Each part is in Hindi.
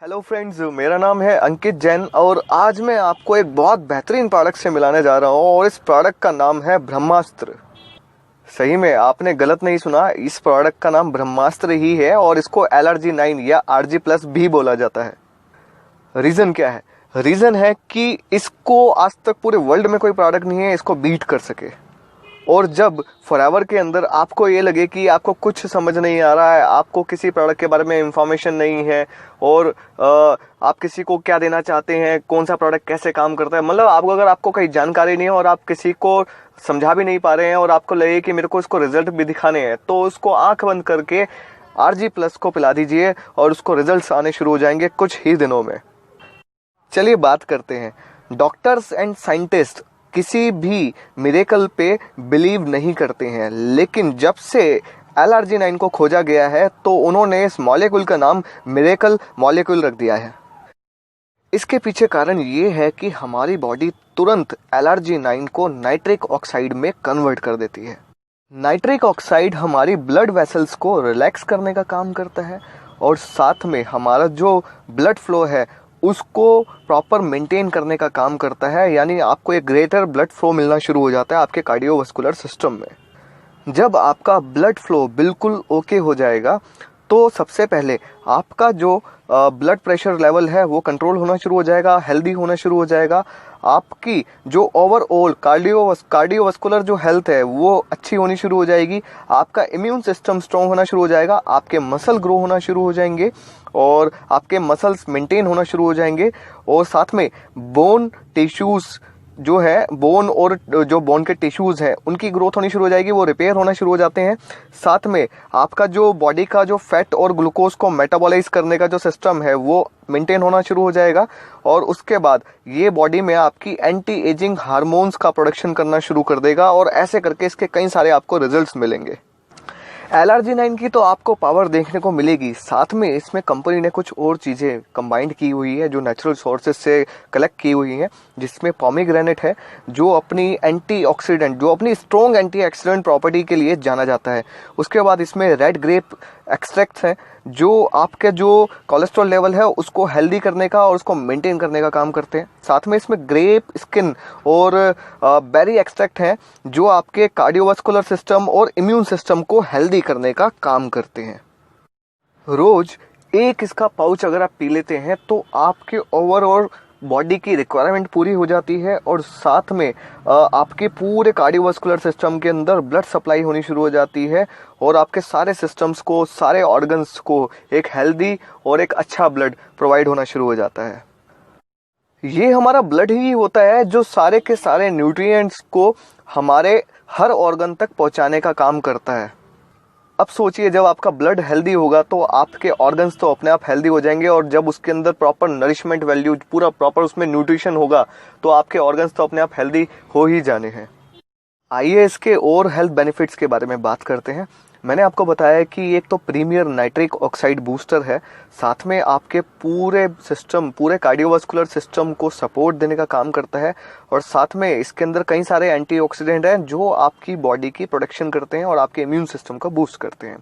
हेलो फ्रेंड्स, मेरा नाम है अंकित जैन और आज मैं आपको एक बहुत बेहतरीन प्रोडक्ट से मिलाने जा रहा हूँ और इस प्रोडक्ट का नाम है ब्रह्मास्त्र। सही में आपने गलत नहीं सुना, इस प्रोडक्ट का नाम ब्रह्मास्त्र ही है और इसको LRG9 या RG+ भी बोला जाता है। रीज़न क्या है? रीज़न है कि इसको आज तक पूरे वर्ल्ड में कोई प्रोडक्ट नहीं है इसको बीट कर सके। और जब फॉरएवर के अंदर आपको ये लगे कि आपको कुछ समझ नहीं आ रहा है, आपको किसी प्रोडक्ट के बारे में इंफॉर्मेशन नहीं है और आप किसी को क्या देना चाहते हैं, कौन सा प्रोडक्ट कैसे काम करता है, मतलब आपको कोई जानकारी नहीं है और आप किसी को समझा भी नहीं पा रहे हैं और आपको लगे कि मेरे को इसको रिजल्ट भी दिखाने हैं, तो उसको आंख बंद करके RG+ को पिला दीजिए और उसको रिजल्ट्स आने शुरू हो जाएंगे कुछ ही दिनों में। चलिए बात करते हैं। डॉक्टर्स एंड साइंटिस्ट किसी भी मिरेकल पे बिलीव नहीं करते हैं, लेकिन जब से LRG9 को खोजा गया है तो उन्होंने इस मॉलिक्यूल का नाम मिरेकल मॉलिक्यूल रख दिया है। इसके पीछे कारण ये है कि हमारी बॉडी तुरंत LRG9 को नाइट्रिक ऑक्साइड में कन्वर्ट कर देती है। नाइट्रिक ऑक्साइड हमारी ब्लड वेसल्स को रिलैक्स करने का काम करता है और साथ में हमारा जो ब्लड फ्लो है उसको प्रॉपर मेंटेन करने का काम करता है, यानी आपको एक ग्रेटर ब्लड फ्लो मिलना शुरू हो जाता है आपके कार्डियोवास्कुलर सिस्टम में। जब आपका ब्लड फ्लो बिल्कुल ओके हो जाएगा तो सबसे पहले आपका जो ब्लड प्रेशर लेवल है वो कंट्रोल होना शुरू हो जाएगा, हेल्दी होना शुरू हो जाएगा। आपकी जो ओवरऑल कार्डियोवास्कुलर जो हेल्थ है वो अच्छी होनी शुरू हो जाएगी। आपका इम्यून सिस्टम स्ट्रॉन्ग होना शुरू हो जाएगा, आपके मसल ग्रो होना शुरू हो जाएंगे और आपके मसल्स मेंटेन होना शुरू हो जाएंगे। और साथ में बोन टिश्यूज जो है, बोन और जो बोन के टिश्यूज़ हैं उनकी ग्रोथ होनी शुरू हो जाएगी, वो रिपेयर होना शुरू हो जाते हैं। साथ में आपका जो बॉडी का जो फैट और ग्लूकोज को मेटाबॉलाइज करने का जो सिस्टम है वो मेंटेन होना शुरू हो जाएगा और उसके बाद ये बॉडी में आपकी एंटी एजिंग हार्मोन्स का प्रोडक्शन करना शुरू कर देगा और ऐसे करके इसके कई सारे आपको रिजल्ट्स मिलेंगे। LRG9 की तो आपको पावर देखने को मिलेगी, साथ में इसमें कंपनी ने कुछ और चीज़ें कंबाइंड की हुई है जो नेचुरल सोर्सेज से कलेक्ट की हुई हैं, जिसमें पोमीग्रेनेट है जो अपनी एंटीऑक्सीडेंट, जो अपनी स्ट्रॉन्ग एंटीऑक्सीडेंट प्रॉपर्टी के लिए जाना जाता है। उसके बाद इसमें रेड ग्रेप एक्सट्रैक्ट्स हैं जो आपके जो कोलेस्ट्रॉल लेवल है उसको हेल्दी करने का और उसको मेंटेन करने का काम करते हैं। साथ में इसमें ग्रेप स्किन और बेरी एक्सट्रैक्ट हैं जो आपके कार्डियोवास्कुलर सिस्टम और इम्यून सिस्टम को हेल्दी करने का काम करते हैं। रोज एक इसका पाउच अगर आप पी लेते हैं तो आपके ओवरऑल बॉडी की रिक्वायरमेंट पूरी हो जाती है और साथ में आपके पूरे कार्डियोवास्कुलर सिस्टम के अंदर ब्लड सप्लाई होनी शुरू हो जाती है और आपके सारे सिस्टम्स को, सारे ऑर्गन्स को एक हेल्दी और एक अच्छा ब्लड प्रोवाइड होना शुरू हो जाता है। ये हमारा ब्लड ही होता है जो सारे के सारे न्यूट्रिएंट्स को हमारे हर ऑर्गन तक पहुंचाने का काम करता है। अब सोचिए, जब आपका ब्लड हेल्दी होगा तो आपके ऑर्गन्स तो अपने आप हेल्दी हो जाएंगे और जब उसके अंदर प्रॉपर नरिशमेंट वैल्यू, पूरा प्रॉपर उसमें न्यूट्रिशन होगा तो आपके ऑर्गन्स तो अपने आप हेल्दी हो ही जाने हैं। आइए इसके और हेल्थ बेनिफिट्स के बारे में बात करते हैं। मैंने आपको बताया कि एक तो प्रीमियर नाइट्रिक ऑक्साइड बूस्टर है, साथ में आपके पूरे सिस्टम, पूरे कार्डियोवास्कुलर सिस्टम को सपोर्ट देने का काम करता है और साथ में इसके अंदर कई सारे एंटीऑक्सीडेंट हैं जो आपकी बॉडी की प्रोटेक्शन करते हैं और आपके इम्यून सिस्टम को बूस्ट करते हैं।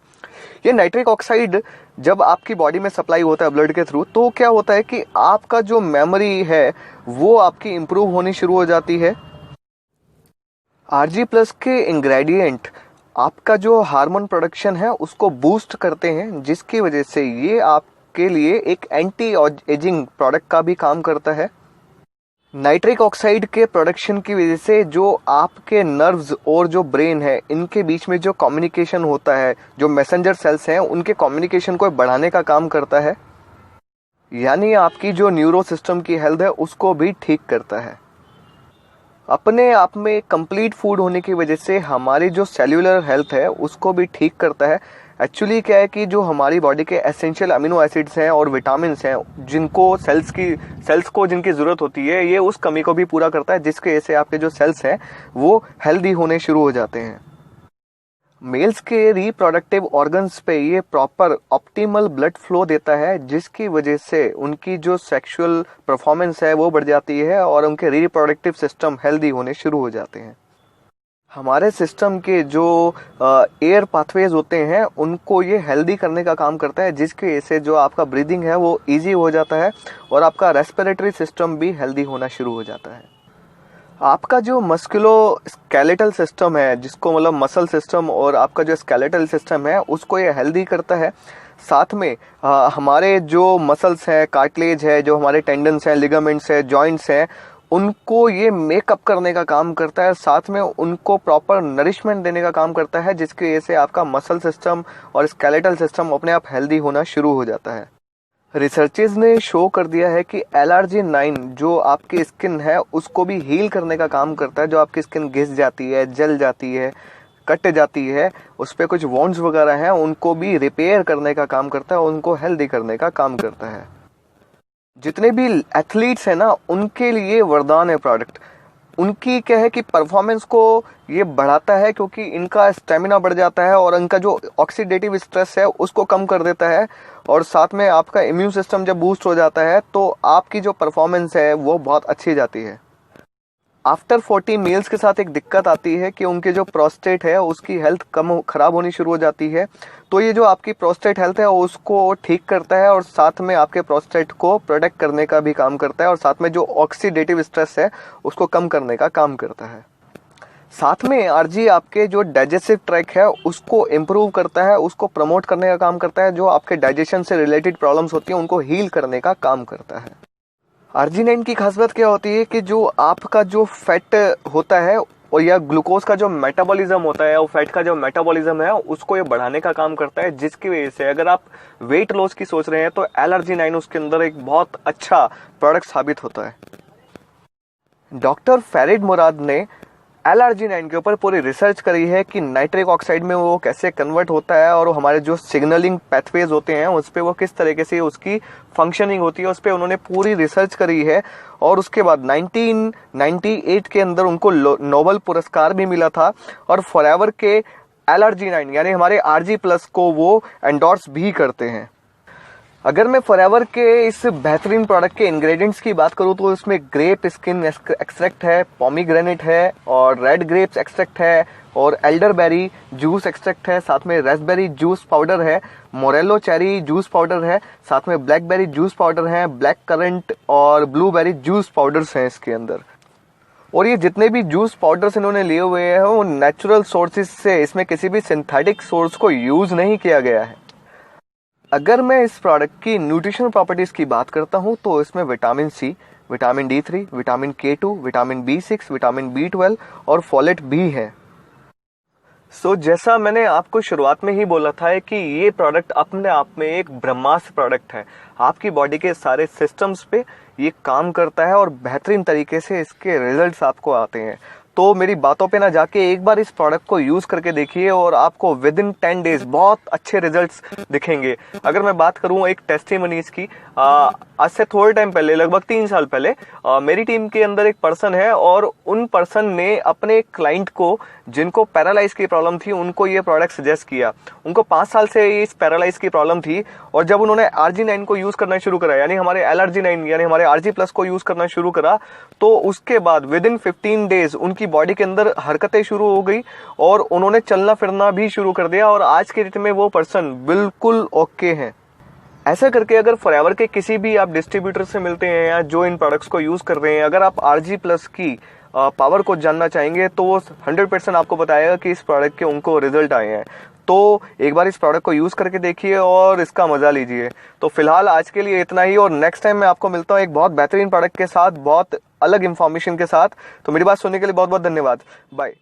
ये नाइट्रिक ऑक्साइड जब आपकी बॉडी में सप्लाई होता है ब्लड के थ्रू तो क्या होता है कि आपका जो मेमोरी है वो आपकी इम्प्रूव होनी शुरू हो जाती है। RG+ के इंग्रेडिएंट आपका जो हार्मोन प्रोडक्शन है उसको बूस्ट करते हैं, जिसकी वजह से ये आपके लिए एक एंटी एजिंग प्रोडक्ट का भी काम करता है। नाइट्रिक ऑक्साइड के प्रोडक्शन की वजह से जो आपके नर्व्स और जो ब्रेन है इनके बीच में जो कम्युनिकेशन होता है, जो मैसेंजर सेल्स हैं उनके कम्युनिकेशन को बढ़ाने का काम करता है, यानी आपकी जो न्यूरो सिस्टम की हेल्थ है उसको भी ठीक करता है। अपने आप में कंप्लीट फूड होने की वजह से हमारी जो सेल्यूलर हेल्थ है उसको भी ठीक करता है। एक्चुअली क्या है कि जो हमारी बॉडी के एसेंशियल अमीनो एसिड्स हैं और विटामिन्स हैं जिनको सेल्स को जिनकी ज़रूरत होती है, ये उस कमी को भी पूरा करता है, जिसकी वजह से आपके जो सेल्स हैं वो हेल्दी होने शुरू हो जाते हैं। मेल्स के रिप्रोडक्टिव ऑर्गन्स पे ये प्रॉपर ऑप्टिमल ब्लड फ्लो देता है, जिसकी वजह से उनकी जो सेक्सुअल परफॉर्मेंस है वो बढ़ जाती है और उनके रिप्रोडक्टिव सिस्टम हेल्दी होने शुरू हो जाते हैं। हमारे सिस्टम के जो एयर पाथवेज होते हैं उनको ये हेल्दी करने का काम करता है, जिसकी वजह से जो आपका ब्रीदिंग है वो इजी हो जाता है और आपका रेस्पिरेटरी सिस्टम भी हेल्दी होना शुरू हो जाता है। आपका जो मस्कुलो स्केलेटल सिस्टम है, जिसको मतलब मसल सिस्टम और आपका जो स्केलेटल सिस्टम है उसको ये हेल्दी करता है। साथ में हमारे जो मसल्स हैं, कार्टिलेज है, जो हमारे टेंडन्स हैं, लिगामेंट्स हैं, जॉइंट्स हैं, उनको ये मेकअप करने का काम करता है। साथ में उनको प्रॉपर नरिशमेंट देने का काम करता है, जिसकी वजह से आपका मसल सिस्टम और स्केलेटल सिस्टम अपने आप हेल्दी होना शुरू हो जाता है। रिसर्चेस ने शो कर दिया है कि LRG9 जो आपकी स्किन है उसको भी हील करने का काम करता है। जो आपकी स्किन घिस जाती है, जल जाती है, कट जाती है, उस पर कुछ वॉन्ड्स वगैरह हैं, उनको भी रिपेयर करने का काम करता है, उनको हेल्दी करने का काम करता है। जितने भी एथलीट्स हैं ना, उनके लिए वरदान है प्रोडक्ट। उनकी क्या है कि परफॉर्मेंस को ये बढ़ाता है, क्योंकि इनका स्टेमिना बढ़ जाता है और इनका जो ऑक्सीडेटिव स्ट्रेस है उसको कम कर देता है। और साथ में आपका इम्यून सिस्टम जब बूस्ट हो जाता है तो आपकी जो परफॉर्मेंस है वो बहुत अच्छी जाती है। आफ्टर 40 मील्स के साथ एक दिक्कत आती है कि उनके जो प्रोस्टेट है उसकी हेल्थ खराब होनी शुरू हो जाती है। तो ये जो आपकी प्रोस्टेट हेल्थ है उसको ठीक करता है और साथ में आपके प्रोस्टेट को प्रोटेक्ट करने का भी काम करता है और साथ में जो ऑक्सीडेटिव स्ट्रेस है उसको कम करने का काम करता है। साथ में आरजी आपके जो डाइजेस्टिव ट्रैक है उसको इम्प्रूव करता है, उसको प्रमोट करने का काम करता है। जो आपके डाइजेशन से रिलेटेड प्रॉब्लम्स होती हैं उनको हील करने का काम करता है। आर्जिनाइन की खास बात क्या होती है कि जो आपका जो फैट होता है और या ग्लूकोज का जो मेटाबॉलिज्म होता है और फैट का जो मेटाबॉलिज्म है उसको ये बढ़ाने का काम करता है, जिसकी वजह से अगर आप वेट लॉस की सोच रहे हैं तो LRG9 उसके अंदर एक बहुत अच्छा प्रोडक्ट साबित होता है। डॉक्टर फैरिड मुराद ने LRG9 के ऊपर पूरी रिसर्च करी है कि नाइट्रिक ऑक्साइड में वो कैसे कन्वर्ट होता है और हमारे जो सिग्नलिंग पैथवेज होते हैं उस पर वो किस तरीके से उसकी फंक्शनिंग होती है, उस पर उन्होंने पूरी रिसर्च करी है। और उसके बाद 1998 के अंदर उनको नोबेल पुरस्कार भी मिला था और फॉरएवर के LRG9 यानी हमारे RG+ को वो एंडोर्स भी करते हैं। अगर मैं फॉरएवर के इस बेहतरीन प्रोडक्ट के इंग्रेडिएंट्स की बात करूं तो इसमें ग्रेप स्किन एक्सट्रैक्ट है, पोमीग्रेनेट है और रेड ग्रेप्स एक्सट्रैक्ट है और एल्डरबेरी जूस एक्सट्रैक्ट है, साथ में रेस्पबेरी जूस पाउडर है, मोरेलो चेरी जूस पाउडर है, साथ में ब्लैकबेरी जूस पाउडर है, ब्लैक करंट और ब्लूबेरी जूस पाउडर्स हैं इसके अंदर। और ये जितने भी जूस पाउडर्स इन्होंने लिए हुए हैं वो नेचुरल सोर्सेज से, इसमें किसी भी सिंथेटिक सोर्स को यूज नहीं किया गया है। अगर मैं इस प्रोडक्ट की न्यूट्रिशनल प्रॉपर्टीज की बात करता हूं तो इसमें vitamin C, vitamin D3, vitamin K2, vitamin B6, vitamin B12 और फोलेट भी है। जैसा मैंने आपको शुरुआत में ही बोला था कि ये प्रोडक्ट अपने आप में एक ब्रह्मास्त्र प्रोडक्ट है। आपकी बॉडी के सारे सिस्टम्स पे ये काम करता है और बेहतरीन तरीके से इसके रिजल्ट्स आपको आते हैं। तो मेरी बातों पे ना जाके एक बार इस प्रोडक्ट को यूज करके देखिए और आपको विद इन 10 डेज बहुत अच्छे रिजल्ट्स दिखेंगे। अगर मैं बात करूं एक टेस्टिमनीज की, आज से थोड़े टाइम पहले, लगभग 3 साल पहले, मेरी टीम के अंदर एक पर्सन है और उन पर्सन ने अपने क्लाइंट को जिनको पैरालाइज की प्रॉब्लम थी उनको ये प्रोडक्ट सजेस्ट किया। उनको 5 साल से इस पैरालाइज की प्रॉब्लम थी और जब उन्होंने RG9 को यूज करना शुरू करा, यानी हमारे LRG9 यानी हमारे RG+ को यूज करना शुरू करा, तो उसके बाद विद इन 15 डेज उनकी बॉडी के अंदर हरकतें शुरू हो गई और उन्होंने चलना फिरना भी शुरू कर दिया और आज के डेट में वो पर्सन बिल्कुल ओके हैं। ऐसा करके अगर फॉरएवर के किसी भी आप डिस्ट्रीब्यूटर से मिलते हैं या जो इन प्रोडक्ट्स को यूज कर रहे हैं, अगर आप RG+ की पावर को जानना चाहेंगे तो वो 100% आपको बताएगा कि इस प्रोडक्ट के उनको रिजल्ट आए हैं। तो एक बार इस प्रोडक्ट को यूज करके देखिए और इसका मजा लीजिए। तो फिलहाल आज के लिए इतना ही और नेक्स्ट टाइम मैं आपको मिलता हूँ एक बहुत बेहतरीन प्रोडक्ट के साथ, बहुत अलग इंफॉर्मेशन के साथ। तो मेरी बात सुनने के लिए बहुत बहुत धन्यवाद। बाय।